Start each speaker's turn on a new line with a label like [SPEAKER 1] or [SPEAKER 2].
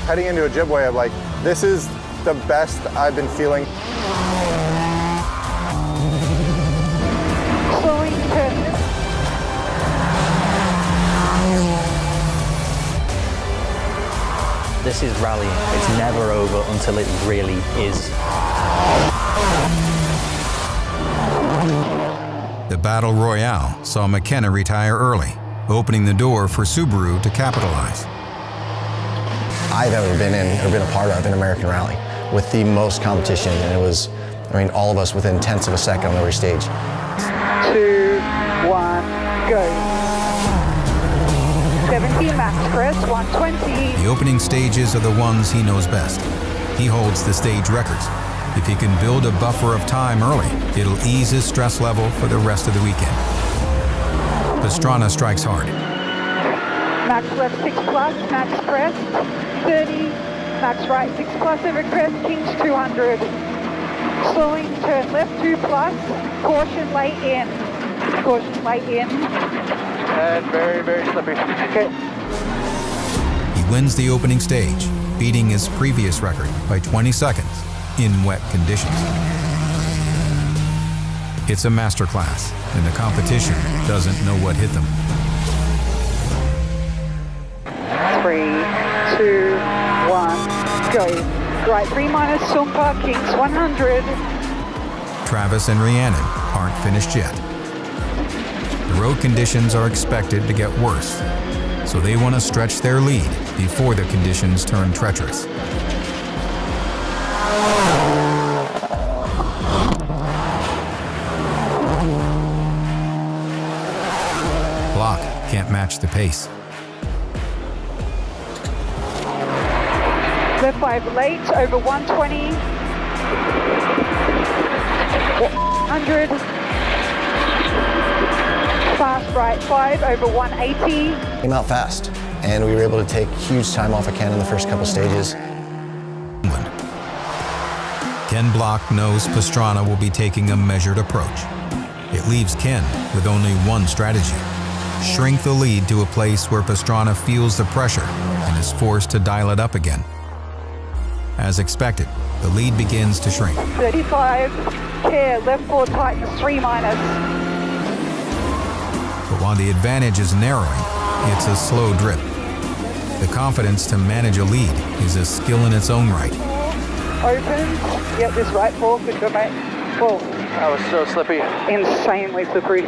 [SPEAKER 1] Heading into Ojibwe, I'm like, this is the best I've been feeling.
[SPEAKER 2] Slowing turn.
[SPEAKER 3] This is rallying. It's never over until it really is.
[SPEAKER 4] The Battle Royale saw McKenna retire early, opening the door for Subaru to capitalize.
[SPEAKER 5] I've ever been in or been a part of an American rally with the most competition, and it was, I mean, all of us within tenths of a second on every stage.
[SPEAKER 2] 2, 1, go. 70 max press, 120.
[SPEAKER 4] The opening stages are the ones he knows best. He holds the stage records. If he can build a buffer of time early, it'll ease his stress level for the rest of the weekend. Pastrana strikes hard.
[SPEAKER 2] Max left 6 plus, max press, 30. Max right 6 plus over crest, Kings 200. Slowing, turn left 2 plus, caution late in. Caution late in.
[SPEAKER 1] And very, very slippery.
[SPEAKER 2] Okay.
[SPEAKER 4] He wins the opening stage, beating his previous record by 20 seconds in wet conditions. It's a masterclass, and the competition doesn't know what hit them.
[SPEAKER 2] 3, 2, 1, go. Right 3 minus Sumpa, Kings 100.
[SPEAKER 4] Travis and Rhiannon aren't finished yet. The road conditions are expected to get worse, so they want to stretch their lead before the conditions turn treacherous. Block can't match the pace.
[SPEAKER 2] Left 5 late, over 120. 100. Fast right 5, over 180.
[SPEAKER 5] Came out fast, and we were able to take huge time off of Ken in the first couple stages.
[SPEAKER 4] Ken Block knows Pastrana will be taking a measured approach. It leaves Ken with only one strategy: shrink the lead to a place where Pastrana feels the pressure and is forced to dial it up again. As expected, the lead begins to shrink.
[SPEAKER 2] 35, care, left 4 tightens 3 minus.
[SPEAKER 4] But while the advantage is narrowing, it's a slow drip. The confidence to manage a lead is a skill in its own right.
[SPEAKER 2] Open, yep, this right 4, good job mate. 4.
[SPEAKER 1] That was so slippy.
[SPEAKER 2] Insanely slippery.